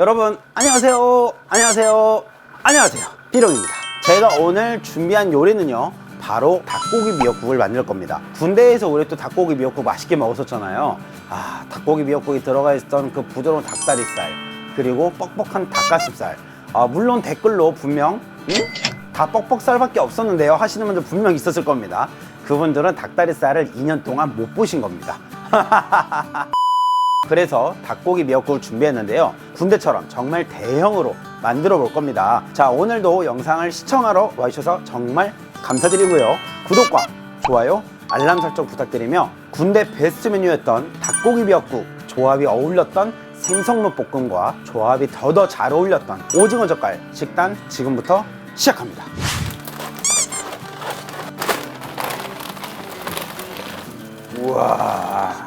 여러분 안녕하세요. 삐롱입니다. 제가 오늘 준비한 요리는요, 바로 닭고기 미역국을 만들 겁니다. 군대에서 우리 또 닭고기 미역국 맛있게 먹었었잖아요. 닭고기 미역국이 들어가 있었던 그 부드러운 닭다리살, 그리고 뻑뻑한 닭가슴살. 물론 댓글로 분명 다 뻑뻑살밖에 없었는데요 하시는 분들 분명 있었을 겁니다. 그분들은 닭다리살을 2년 동안 못 보신 겁니다. 그래서 닭고기 미역국을 준비했는데요, 군대처럼 정말 대형으로 만들어 볼 겁니다. 자, 오늘도 영상을 시청하러 와주셔서 정말 감사드리고요, 구독과 좋아요, 알람 설정 부탁드리며 군대 베스트 메뉴였던 닭고기 미역국, 조합이 어울렸던 생선무 볶음과 조합이 더더 잘 어울렸던 오징어 젓갈 식단 지금부터 시작합니다. 우와,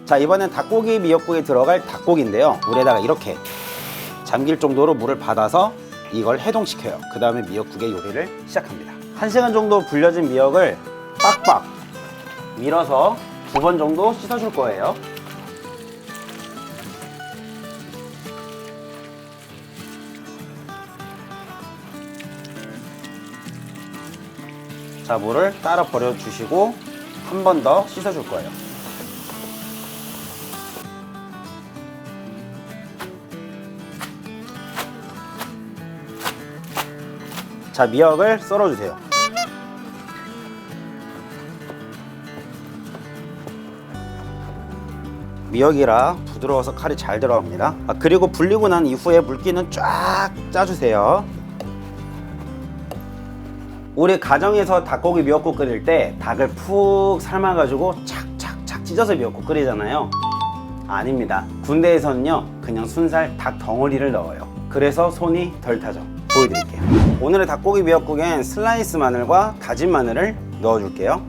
자, 이번엔 닭고기 미역국에 들어갈 닭고기인데요, 물에다가 이렇게 잠길 정도로 물을 받아서 이걸 해동시켜요. 그 다음에 미역국의 요리를 시작합니다. 1시간 정도 불려진 미역을 빡빡 밀어서 2번 정도 씻어줄 거예요. 자, 물을 따라 버려주시고 한 번 더 씻어줄 거예요. 자, 미역을 썰어주세요. 미역이라 부드러워서 칼이 잘 들어갑니다. 그리고 불리고 난 이후에 물기는 쫙 짜주세요. 우리 가정에서 닭고기 미역국 끓일 때 닭을 푹 삶아가지고 착착착 찢어서 미역국 끓이잖아요. 아닙니다. 군대에서는요, 그냥 순살 닭 덩어리를 넣어요. 그래서 손이 덜 타죠. 보여드릴게요. 오늘의 닭고기 미역국엔 슬라이스 마늘과 다진 마늘을 넣어줄게요.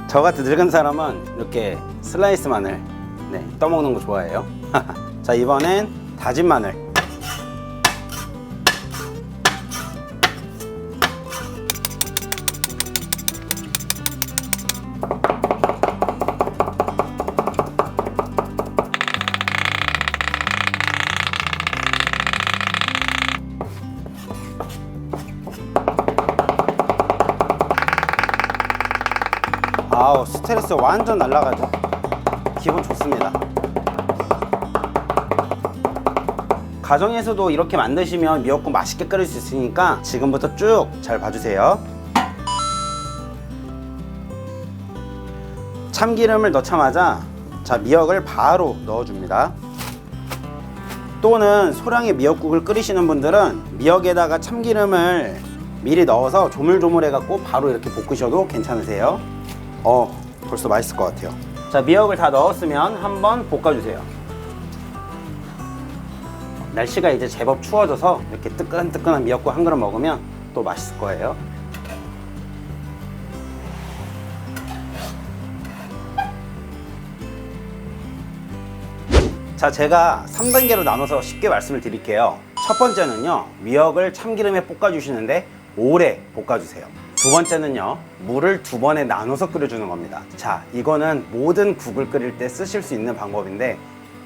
저같은 늙은 사람은 이렇게 슬라이스 마늘 떠먹는 거 좋아해요. 자, 이번엔 다진 마늘, 아우, 스트레스 완전 날라가죠. 기분 좋습니다. 가정에서도 이렇게 만드시면 미역국 맛있게 끓일 수 있으니까 지금부터 쭉 잘 봐주세요. 참기름을 넣자마자 자, 미역을 바로 넣어줍니다. 또는 소량의 미역국을 끓이시는 분들은 미역에다가 참기름을 미리 넣어서 조물조물해 갖고 바로 이렇게 볶으셔도 괜찮으세요. 벌써 맛있을 것 같아요. 자, 미역을 다 넣었으면 한번 볶아주세요. 날씨가 이제 제법 추워져서 이렇게 뜨끈뜨끈한 미역국 한 그릇 먹으면 또 맛있을 거예요. 자, 제가 3단계로 나눠서 쉽게 말씀을 드릴게요. 첫 번째는요, 미역을 참기름에 볶아주시는데 오래 볶아주세요. 두 번째는요, 물을 2번에 나눠서 끓여주는 겁니다. 자, 이거는 모든 국을 끓일 때 쓰실 수 있는 방법인데,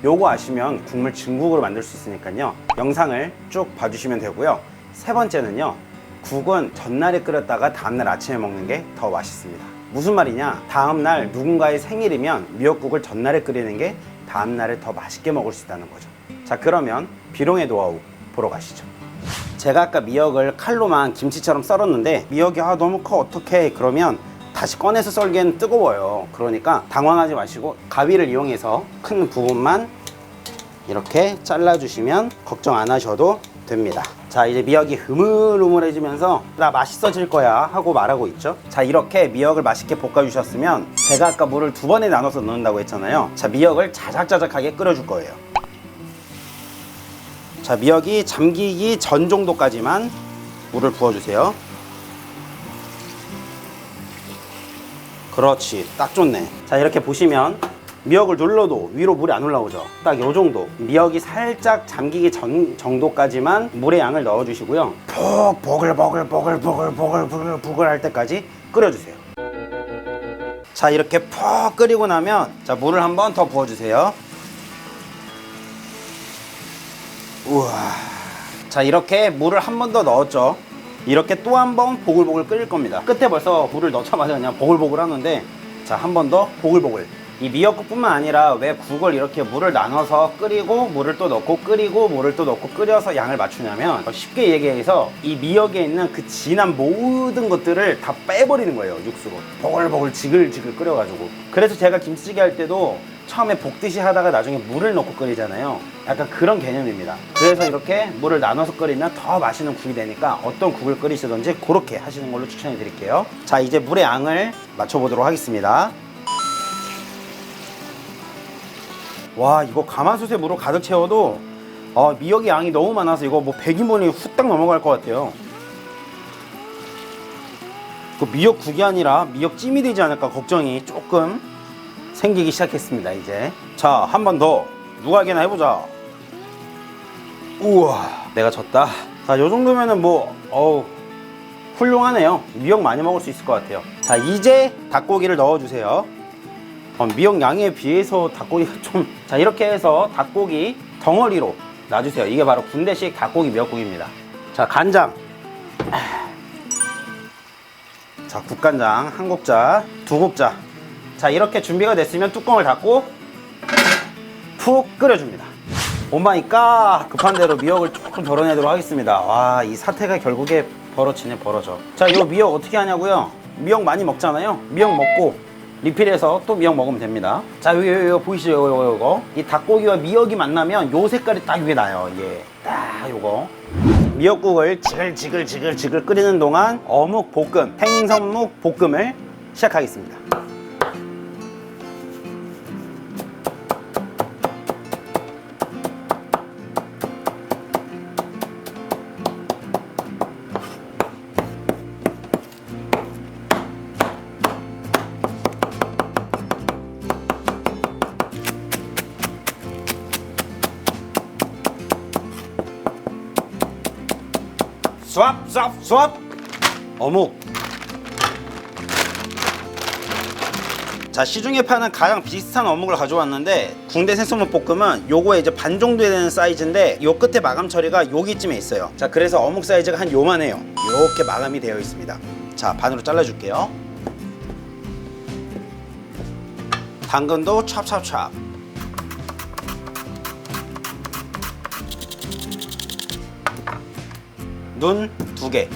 요거 아시면 국물 증국으로 만들 수 있으니까요, 영상을 쭉 봐주시면 되고요. 세 번째는요, 국은 전날에 끓였다가 다음날 아침에 먹는 게 더 맛있습니다. 무슨 말이냐, 다음날 누군가의 생일이면 미역국을 전날에 끓이는 게 다음날에 더 맛있게 먹을 수 있다는 거죠. 자, 그러면 비룡의 노하우 보러 가시죠. 제가 아까 미역을 칼로만 김치처럼 썰었는데 미역이 너무 커, 어떡해, 그러면 다시 꺼내서 썰기엔 뜨거워요. 그러니까 당황하지 마시고 가위를 이용해서 큰 부분만 이렇게 잘라주시면 걱정 안 하셔도 됩니다. 자, 이제 미역이 흐물흐물해지면서 나 맛있어질 거야 하고 말하고 있죠. 자, 이렇게 미역을 맛있게 볶아주셨으면 제가 아까 물을 2번에 나눠서 넣는다고 했잖아요. 자, 미역을 자작자작하게 끓여줄 거예요. 자, 미역이 잠기기 전 정도까지만 물을 부어주세요. 그렇지, 딱 좋네. 자, 이렇게 보시면 미역을 눌러도 위로 물이 안 올라오죠. 딱 요 정도. 미역이 살짝 잠기기 정도까지만 물의 양을 넣어 주시고요. 푹 보글보글 할 때까지 끓여 주세요. 자, 이렇게 푹 끓이고 나면 자, 물을 한번 더 부어 주세요. 우와. 자, 이렇게 물을 한 번 더 넣었죠. 이렇게 또 한 번 보글보글 끓일 겁니다. 끝에 벌써 물을 넣자마자 그냥 보글보글 하는데, 자, 한 번 더 보글보글. 이 미역국뿐만 아니라 왜 국을 이렇게 물을 나눠서 끓이고 물을 또 넣고 끓이고 물을 또 넣고 끓여서 양을 맞추냐면, 쉽게 얘기해서 이 미역에 있는 그 진한 모든 것들을 다 빼버리는 거예요. 육수로 보글보글 지글지글 끓여가지고. 그래서 제가 김치찌개 할 때도 처음에 볶듯이 하다가 나중에 물을 넣고 끓이잖아요. 약간 그런 개념입니다. 그래서 이렇게 물을 나눠서 끓이면 더 맛있는 국이 되니까 어떤 국을 끓이시든지 그렇게 하시는 걸로 추천해 드릴게요. 자, 이제 물의 양을 맞춰보도록 하겠습니다. 와, 이거 가마솥에 물을 가득 채워도 미역의 양이 너무 많아서 이거 뭐 100인분이 후딱 넘어갈 것 같아요. 그 미역국이 아니라 미역찜이 되지 않을까 걱정이 조금 생기기 시작했습니다. 이제 자, 한 번 더 누가 하게나 해보자. 우와, 내가 졌다. 자, 요 정도면은 뭐 훌륭하네요. 미역 많이 먹을 수 있을 것 같아요. 자, 이제 닭고기를 넣어주세요. 미역 양에 비해서 닭고기가 좀... 자, 이렇게 해서 닭고기 덩어리로 놔주세요. 이게 바로 군대식 닭고기 미역국입니다. 자, 간장. 자, 국간장 한 국자, 두 국자. 자, 이렇게 준비가 됐으면 뚜껑을 닫고 푹 끓여줍니다. 오마이갓, 급한 대로 미역을 조금 덜어내도록 하겠습니다. 와, 이 사태가 결국에 벌어지네, 벌어져. 자, 이 미역 어떻게 하냐고요? 미역 많이 먹잖아요. 미역 먹고 리필해서 또 미역 먹으면 됩니다. 자, 요거 보이시죠? 요거 이 닭고기와 미역이 만나면 요 색깔이 딱 위에 나요. 예, 딱 요거. 미역국을 지글지글 끓이는 동안 어묵 볶음, 생선묵 볶음을 시작하겠습니다. 쏴 어묵. 자, 시중에 파는 가장 비슷한 어묵을 가져왔는데, 궁대 생선묵 볶음은 요거에 이제 반 정도 되는 사이즈인데 요 끝에 마감 처리가 여기쯤에 있어요. 자, 그래서 어묵 사이즈가 한 요만해요. 요렇게 마감이 되어 있습니다. 자, 반으로 잘라줄게요. 당근도 찹찹찹. 눈 2개.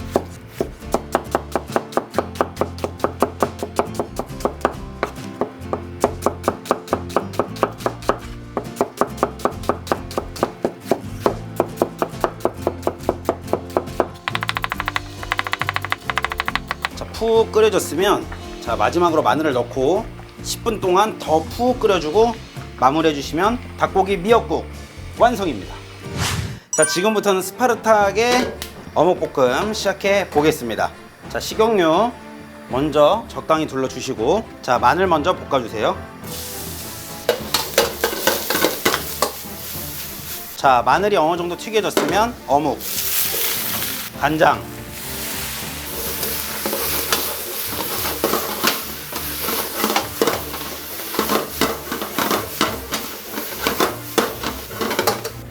자, 푹 끓여졌으면, 자, 마지막으로 마늘을 넣고 10분 동안 더 푹 끓여주고 마무리해 주시면 닭고기 미역국 완성입니다. 자, 지금부터는 스파르타하게 어묵볶음 시작해 보겠습니다. 자, 식용유 먼저 적당히 둘러주시고, 자, 마늘 먼저 볶아주세요. 자, 마늘이 어느 정도 튀겨졌으면 어묵, 간장,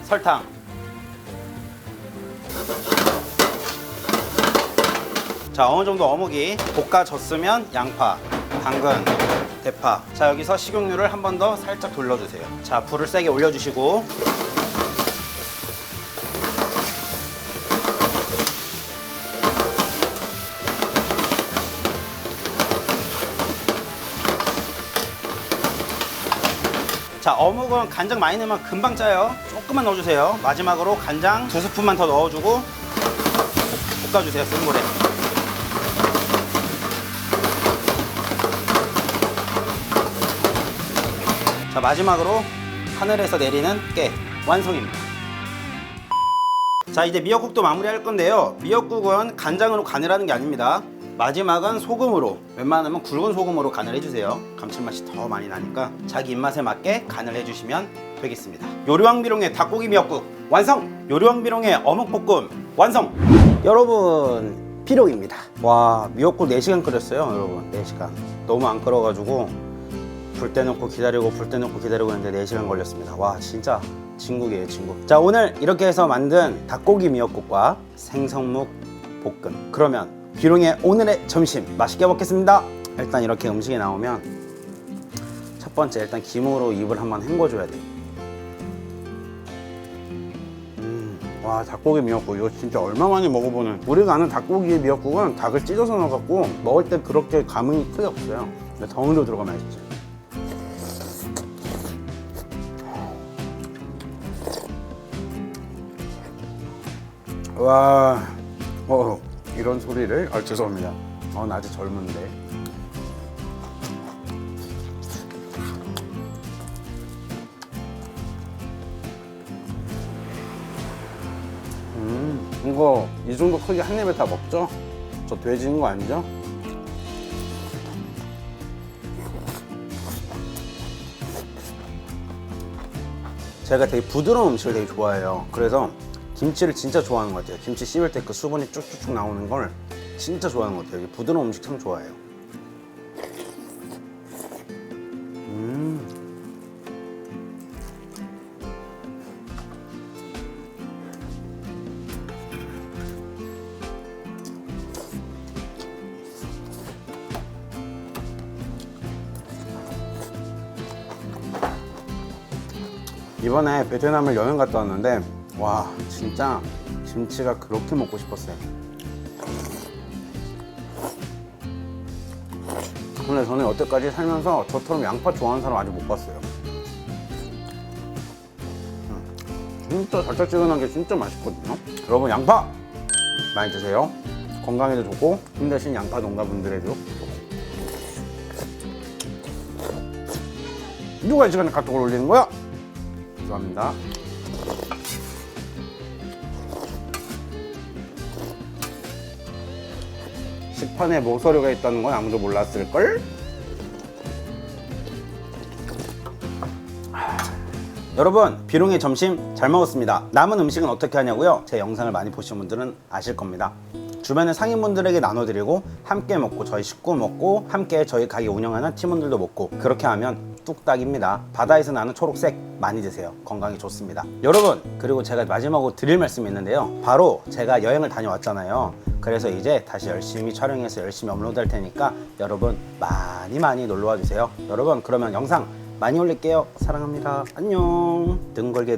설탕, 자, 어느 정도 어묵이 볶아졌으면 양파, 당근, 대파. 자, 여기서 식용유를 한 번 더 살짝 돌려주세요. 자, 불을 세게 올려주시고, 자, 어묵은 간장 많이 넣으면 금방 짜요. 조금만 넣어주세요. 마지막으로 간장 2스푼만 더 넣어주고 볶아주세요. 센 물에. 자, 마지막으로 하늘에서 내리는 깨 완성입니다. 자, 이제 미역국도 마무리할 건데요. 미역국은 간장으로 간을 하는 게 아닙니다. 마지막은 소금으로, 웬만하면 굵은 소금으로 간을 해주세요. 감칠맛이 더 많이 나니까 자기 입맛에 맞게 간을 해주시면 되겠습니다. 요리왕비룡의 닭고기 미역국 완성! 요리왕비룡의 어묵볶음 완성! 여러분, 비룡입니다. 와, 미역국 4시간 끓였어요. 여러분, 4시간. 너무 안 끓어가지고 불 때 넣고 기다리고 불 때 넣고 기다리고 했는데 4시간 걸렸습니다. 와, 진짜 진국이에요, 진국. 자, 오늘 이렇게 해서 만든 닭고기 미역국과 생선묵 볶음. 그러면 비룡의 오늘의 점심 맛있게 먹겠습니다. 일단 이렇게 음식이 나오면 첫 번째 일단 김으로 입을 한번 헹궈줘야 돼. 와, 닭고기 미역국 이거 진짜 얼마만에 먹어보는. 우리가 아는 닭고기 미역국은 닭을 찢어서 넣어갖고 먹을 때 그렇게 감흥이 크게 없어요. 근데 덩어리로 들어가면 맛있지. 와, 이런 소리를, 죄송합니다. 나 아직 젊은데. 이거 이 정도 크기 한 입에 다 먹죠? 저 돼지인 거 아니죠? 제가 되게 부드러운 음식을 되게 좋아해요. 그래서 김치를 진짜 좋아하는 것 같아요. 김치 씹을 때 그 수분이 쭉쭉쭉 나오는 걸 진짜 좋아하는 것 같아요. 부드러운 음식 참 좋아해요. 이번에 베트남을 여행 갔다 왔는데 와, 진짜 김치가 그렇게 먹고 싶었어요. 근데 저는 여태까지 살면서 저처럼 양파 좋아하는 사람 아직 못 봤어요. 진짜 달짝지근한 게 진짜 맛있거든요. 여러분, 양파 많이 드세요. 건강에도 좋고 힘드신 양파 농가분들에도 좋고. 누가 이 시간에 카톡을 올리는 거야? 죄송합니다. 식판에 모서리가 있다는 건 아무도 몰랐을걸? 여러분, 비룡의 점심 잘 먹었습니다. 남은 음식은 어떻게 하냐고요? 제 영상을 많이 보신 분들은 아실 겁니다. 주변의 상인분들에게 나눠드리고 함께 먹고 저희 식구 먹고 함께 저희 가게 운영하는 팀원들도 먹고 그렇게 하면 뚝딱입니다. 바다에서 나는 초록색 많이 드세요. 건강에 좋습니다. 여러분, 그리고 제가 마지막으로 드릴 말씀이 있는데요. 바로 제가 여행을 다녀왔잖아요. 그래서 이제 다시 열심히 촬영해서 열심히 업로드 할 테니까 여러분 많이 놀러와 주세요. 여러분, 그러면 영상 많이 올릴게요. 사랑합니다. 안녕. 등걸게.